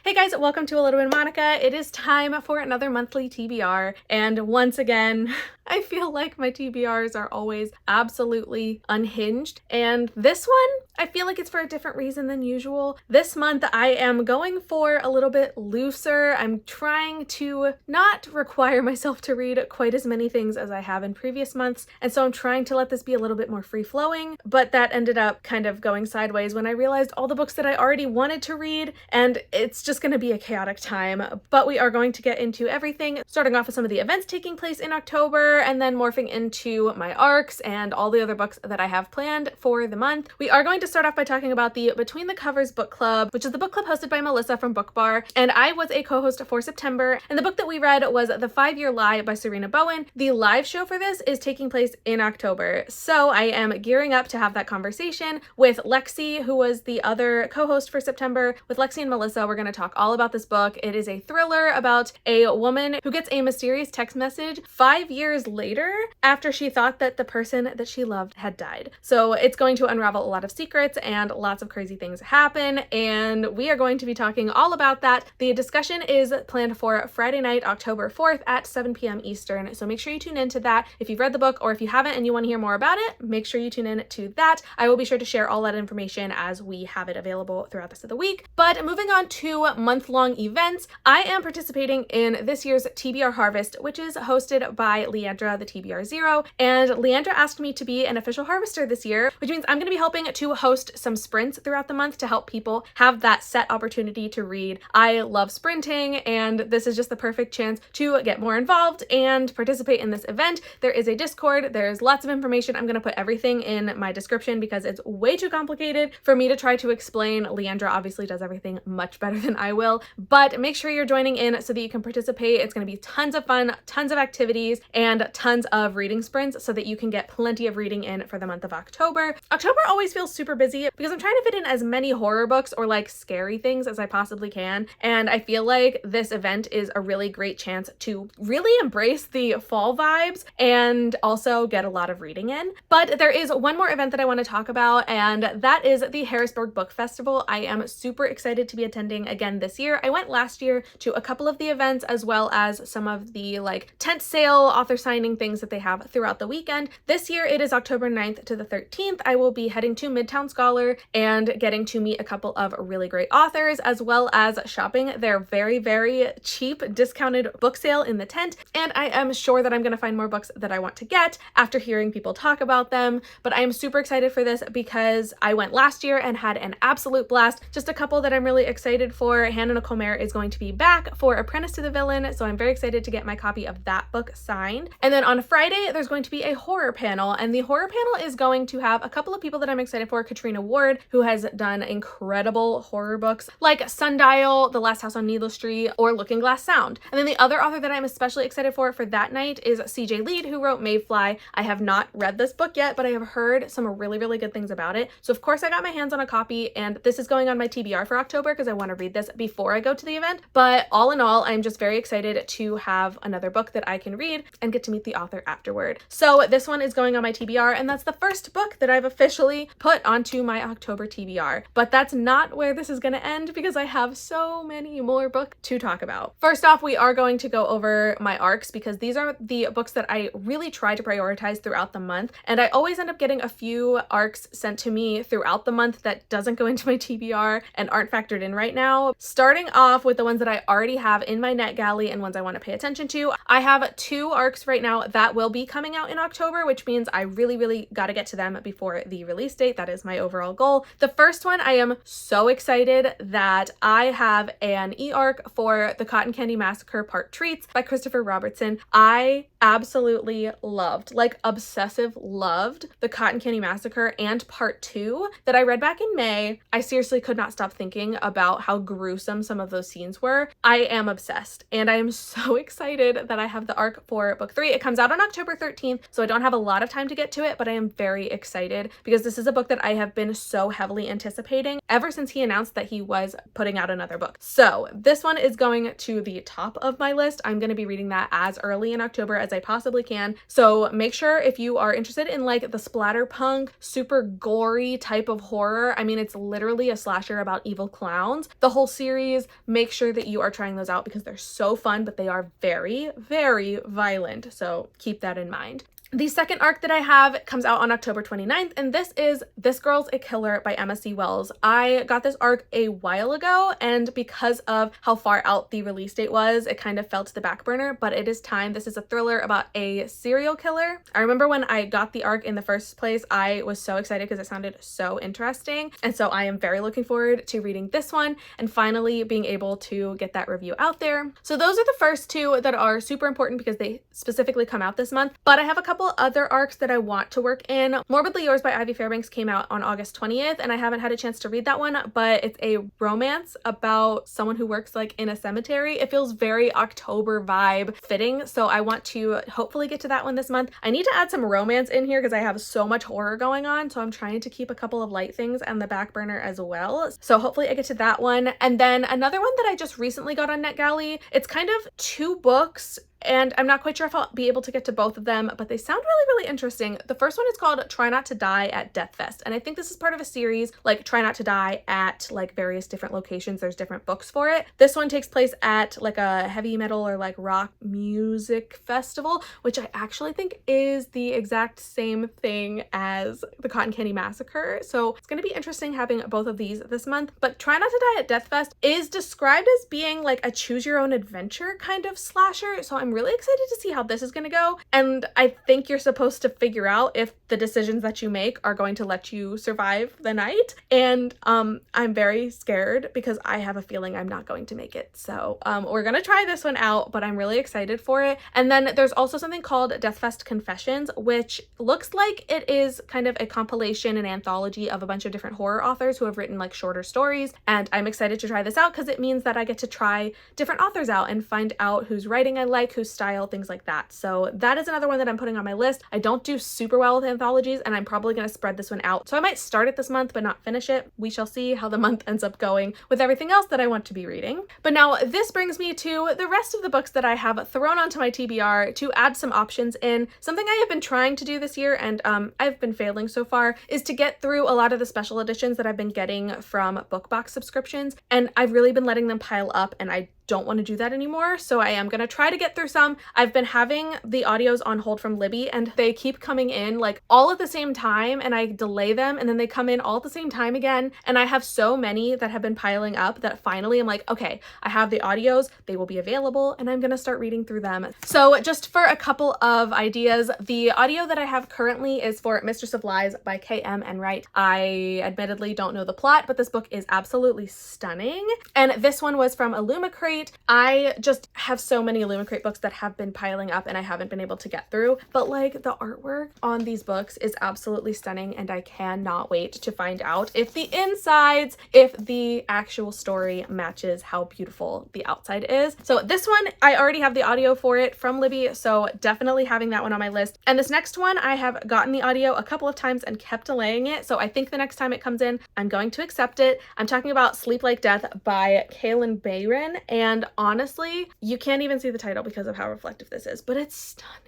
Hey guys, welcome to A Little Bit Monica. It is time for another monthly TBR, and once again, I feel like my TBRs are always absolutely unhinged, and this one, I feel like it's for a different reason than usual. This month, I am going for a little bit looser. I'm trying to not require myself to read quite as many things as I have in previous months, and so I'm trying to let this be a little bit more free-flowing, but that ended up kind of going sideways when I realized all the books that I already wanted to read, and it's just going to be a chaotic time. But we are going to get into everything, starting off with some of the events taking place in October, and then morphing into my arcs and all the other books that I have planned for the month. We are going to start off by talking about the Between the Covers book club, which is the book club hosted by Melissa from Book Bar, and I was a co-host for September, and the book that we read was The 5-Year Lie by Serena Bowen. The live show for this is taking place in October, so I am gearing up to have that conversation with Lexi, who was the other co-host for September. With Lexi and Melissa, we're going to talk all about this book. It is a thriller about a woman who gets a mysterious text message 5 years later after she thought that the person that she loved had died. So it's going to unravel a lot of secrets and lots of crazy things happen, and we are going to be talking all about that. The discussion is planned for Friday night, October 4th at 7 p.m. Eastern, so make sure you tune into that if you've read the book, or if you haven't and you want to hear more about it, make sure you tune in to that. I will be sure to share all that information as we have it available throughout the rest of the week. But moving on to month-long events, I am participating in this year's TBR Harvest, which is hosted by Leandra, the TBR Zero, and Leandra asked me to be an official harvester this year, which means I'm going to be helping to host some sprints throughout the month to help people have that set opportunity to read. I love sprinting, and this is just the perfect chance to get more involved and participate in this event. There is a Discord, there's lots of information. I'm going to put everything in my description because it's way too complicated for me to try to explain. Leandra obviously does everything much better than I will, but make sure you're joining in so that you can participate. It's going to be tons of fun, tons of activities, and tons of reading sprints so that you can get plenty of reading in for the month of October. October always feels super busy because I'm trying to fit in as many horror books or like scary things as I possibly can, and I feel like this event is a really great chance to really embrace the fall vibes and also get a lot of reading in. But there is one more event that I want to talk about, and that is the Harrisburg Book Festival. I am super excited to be attending again this year. I went last year to a couple of the events as well as some of the like tent sale, author signing things that they have throughout the weekend. This year it is October 9th to the 13th. I will be heading to Midtown Scholar and getting to meet a couple of really great authors, as well as shopping their very, very cheap discounted book sale in the tent. And I am sure that I'm going to find more books that I want to get after hearing people talk about them. But I am super excited for this because I went last year and had an absolute blast. Just a couple that I'm really excited for. Hannah Nicole Mayer is going to be back for Apprentice to the Villain, so I'm very excited to get my copy of that book signed. And then on Friday, there's going to be a horror panel, and the horror panel is going to have a couple of people that I'm excited for. Katrina Ward, who has done incredible horror books like Sundial, The Last House on Needle Street, or Looking Glass Sound. And then the other author that I'm especially excited for that night is CJ Lead, who wrote Mayfly. I have not read this book yet, but I have heard some really, really good things about it. So of course I got my hands on a copy, and this is going on my TBR for October because I want to read this before I go to the event. But all in all, I'm just very excited to have another book that I can read and get to meet the author afterward. So this one is going on my TBR, and that's the first book that I've officially put onto my October TBR. But that's not where this is going to end because I have so many more books to talk about. First off, we are going to go over my arcs because these are the books that I really try to prioritize throughout the month, and I always end up getting a few arcs sent to me throughout the month that doesn't go into my TBR and aren't factored in right now. Starting off with the ones that I already have in my NetGalley and ones I want to pay attention to, I have 2 arcs right now that will be coming out in October, which means I really got to get to them before the release date. That is my overall goal. The first one, I am so excited that I have an e-arc for The Cotton Candy Massacre Part Treats by Christopher Robertson. I absolutely loved, like obsessive loved, The Cotton Candy Massacre and Part 2 that I read back in May. I seriously could not stop thinking about how gruesome some of those scenes were. I am obsessed, and I am so excited that I have the arc for book 3. It comes out on October 13th, so I don't have a lot of time to get to it, but I am very excited because this is a book that I have been so heavily anticipating ever since he announced that he was putting out another book. So this one is going to the top of my list. I'm going to be reading that as early in October as I possibly can. So make sure if you are interested in like the splatterpunk, super gory type of horror, I mean, it's literally a slasher about evil clowns, the whole series, make sure that you are trying those out because they're so fun, but they are very, very violent. So keep that in mind. The second arc that I have comes out on October 29th, and this is This Girl's a Killer by Emma C. Wells. I got this arc a while ago, and because of how far out the release date was, it kind of fell to the back burner, but it is time. This is a thriller about a serial killer. I remember when I got the arc in the first place, I was so excited because it sounded so interesting, and so I am very looking forward to reading this one and finally being able to get that review out there. So those are the first two that are super important because they specifically come out this month, but I have a couple other arcs that I want to work in. Morbidly Yours by Ivy Fairbanks came out on August 20th, and I haven't had a chance to read that one, but it's a romance about someone who works like in a cemetery. It feels very October vibe fitting, so I want to hopefully get to that one this month. I need to add some romance in here because I have so much horror going on, so I'm trying to keep a couple of light things on the back burner as well. So hopefully I get to that one. And then another one that I just recently got on NetGalley, it's kind of two books, and I'm not quite sure if I'll be able to get to both of them, but they sound really, really interesting. The first one is called Try Not to Die at Death Fest, and I think this is part of a series, like Try Not to Die at like various different locations. There's different books for it. This one takes place at like a heavy metal or like rock music festival, which I actually think is the exact same thing as the Cotton Candy Massacre. So it's going to be interesting having both of these this month. But Try Not to Die at Death Fest is described as being like a choose your own adventure kind of slasher. So I'm really excited to see how this is going to go. And I think you're supposed to figure out if the decisions that you make are going to let you survive the night. And I'm very scared because I have a feeling I'm not going to make it. So we're going to try this one out, but I'm really excited for it. And then there's also something called Deathfest Confessions, which looks like it is kind of a compilation, an anthology of a bunch of different horror authors who have written like shorter stories. And I'm excited to try this out because it means that I get to try different authors out and find out whose writing I like, whose style, things like that. So that is another one that I'm putting on my list. I don't do super well with anthologies, and I'm probably going to spread this one out. So I might start it this month, but not finish it. We shall see how the month ends up going with everything else that I want to be reading. But now this brings me to the rest of the books that I have thrown onto my TBR to add some options in. Something I have been trying to do this year, and I've been failing so far, is to get through a lot of the special editions that I've been getting from BookBox subscriptions, and I've really been letting them pile up, and I don't want to do that anymore. So I am going to try to get through some. I've been having the audios on hold from Libby, and they keep coming in like all at the same time, and I delay them and then they come in all at the same time again. And I have so many that have been piling up that finally I'm like, okay, I have the audios, they will be available, and I'm going to start reading through them. So just for a couple of ideas, the audio that I have currently is for Mistress of Lies by K.M. Enright. I admittedly don't know the plot, but this book is absolutely stunning. And this one was from Illumicrate. I just have so many Illumicrate books that have been piling up and I haven't been able to get through, but like the artwork on these books is absolutely stunning, and I cannot wait to find out if the insides, if the actual story matches how beautiful the outside is. So this one, I already have the audio for it from Libby, so definitely having that one on my list. And this next one, I have gotten the audio a couple of times and kept delaying it, so I think the next time it comes in, I'm going to accept it. I'm talking about Sleep Like Death by Kaylin Bayron, and honestly, you can't even see the title because of how reflective this is, but it's stunning.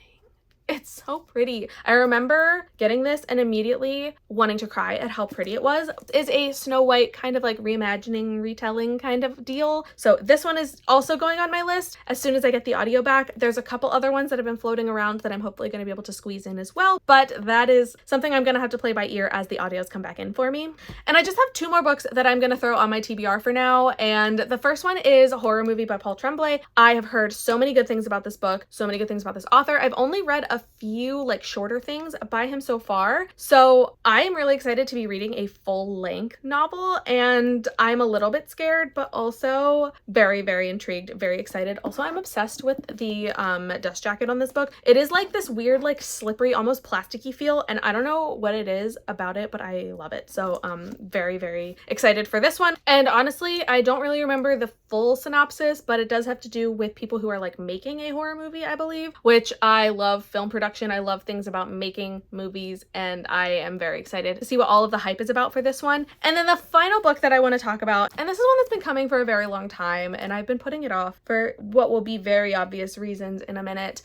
It's so pretty. I remember getting this and immediately wanting to cry at how pretty it was. It's a Snow White kind of like reimagining, retelling kind of deal. So this one is also going on my list as soon as I get the audio back. There's a couple other ones that have been floating around that I'm hopefully going to be able to squeeze in as well, but that is something I'm going to have to play by ear as the audios come back in for me. And I just have two more books that I'm going to throw on my TBR for now. And the first one is a horror movie by Paul Tremblay. I have heard so many good things about this book, so many good things about this author. I've only read a few like shorter things by him so far, so I am really excited to be reading a full-length novel, and I'm a little bit scared but also very, very intrigued, very excited. Also, I'm obsessed with the dust jacket on this book. It is like this weird like slippery, almost plasticky feel, and I don't know what it is about it, but I love it. So very, very excited for this one. And honestly, I don't really remember the full synopsis, but it does have to do with people who are like making a horror movie, I believe, which I love film production. I love things about making movies, and I am very excited to see what all of the hype is about for this one. And then the final book that I want to talk about, and this is one that's been coming for a very long time, and I've been putting it off for what will be very obvious reasons in a minute,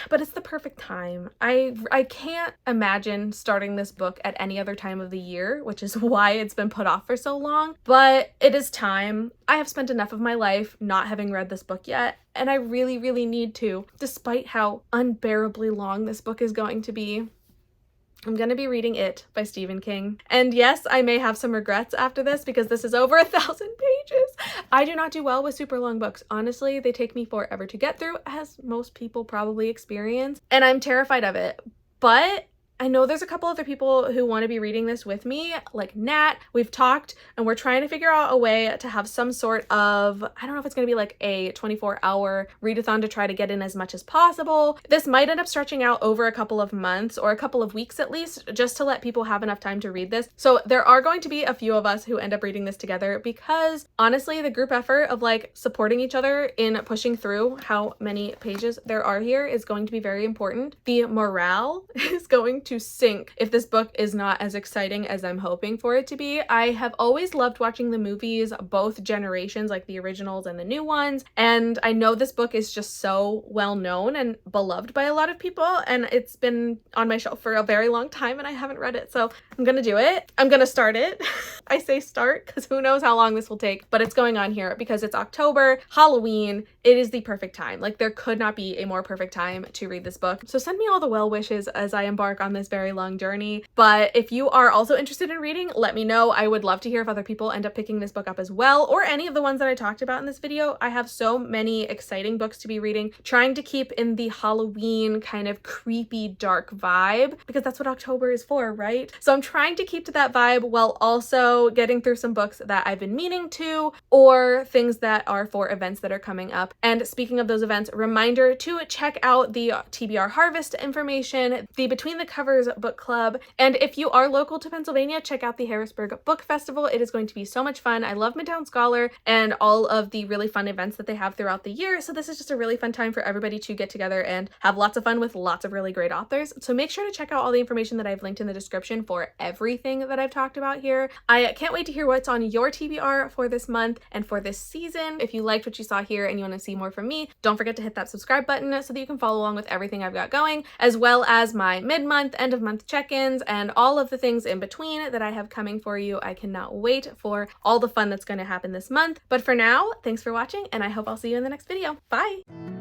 but it's the perfect time. I can't imagine starting this book at any other time of the year, which is why it's been put off for so long, but it is time. I have spent enough of my life not having read this book yet, and I really, really need to, despite how unbearably long this book is going to be. I'm going to be reading It by Stephen King. And yes, I may have some regrets after this because this is over 1,000 pages. I do not do well with super long books. Honestly, they take me forever to get through, as most people probably experience, and I'm terrified of it. But I know there's a couple other people who want to be reading this with me, like Nat. We've talked and we're trying to figure out a way to have some sort of, I don't know if it's going to be like a 24-hour readathon to try to get in as much as possible. This might end up stretching out over a couple of months or a couple of weeks at least, just to let people have enough time to read this. So there are going to be a few of us who end up reading this together because honestly, the group effort of like supporting each other in pushing through how many pages there are here is going to be very important. The morale is going to sink if this book is not as exciting as I'm hoping for it to be. I have always loved watching the movies, both generations, like the originals and the new ones, and I know this book is just so well known and beloved by a lot of people, and it's been on my shelf for a very long time and I haven't read it, so I'm gonna do it. I'm gonna start it. I say start because who knows how long this will take, but it's going on here because it's October, Halloween. It is the perfect time. Like, there could not be a more perfect time to read this book. So send me all the well wishes as I embark on this very long journey. But if you are also interested in reading, let me know. I would love to hear if other people end up picking this book up as well, or any of the ones that I talked about in this video. I have so many exciting books to be reading, trying to keep in the Halloween kind of creepy, dark vibe, because that's what October is for, right? So I'm trying to keep to that vibe while also getting through some books that I've been meaning to, or things that are for events that are coming up. And speaking of those events, reminder to check out the TBR Harvest information, the Between the Covers book club, and if you are local to Pennsylvania, check out the Harrisburg Book Festival. It is going to be so much fun. I love Midtown Scholar and all of the really fun events that they have throughout the year, so this is just a really fun time for everybody to get together and have lots of fun with lots of really great authors. So make sure to check out all the information that I've linked in the description for everything that I've talked about here. I can't wait to hear what's on your TBR for this month and for this season. If you liked what you saw here and you want to see more from me, don't forget to hit that subscribe button so that you can follow along with everything I've got going, as well as my mid-month, end-of-month check-ins and all of the things in between that I have coming for you. I cannot wait for all the fun that's going to happen this month. But for now, thanks for watching, and I hope I'll see you in the next video. Bye!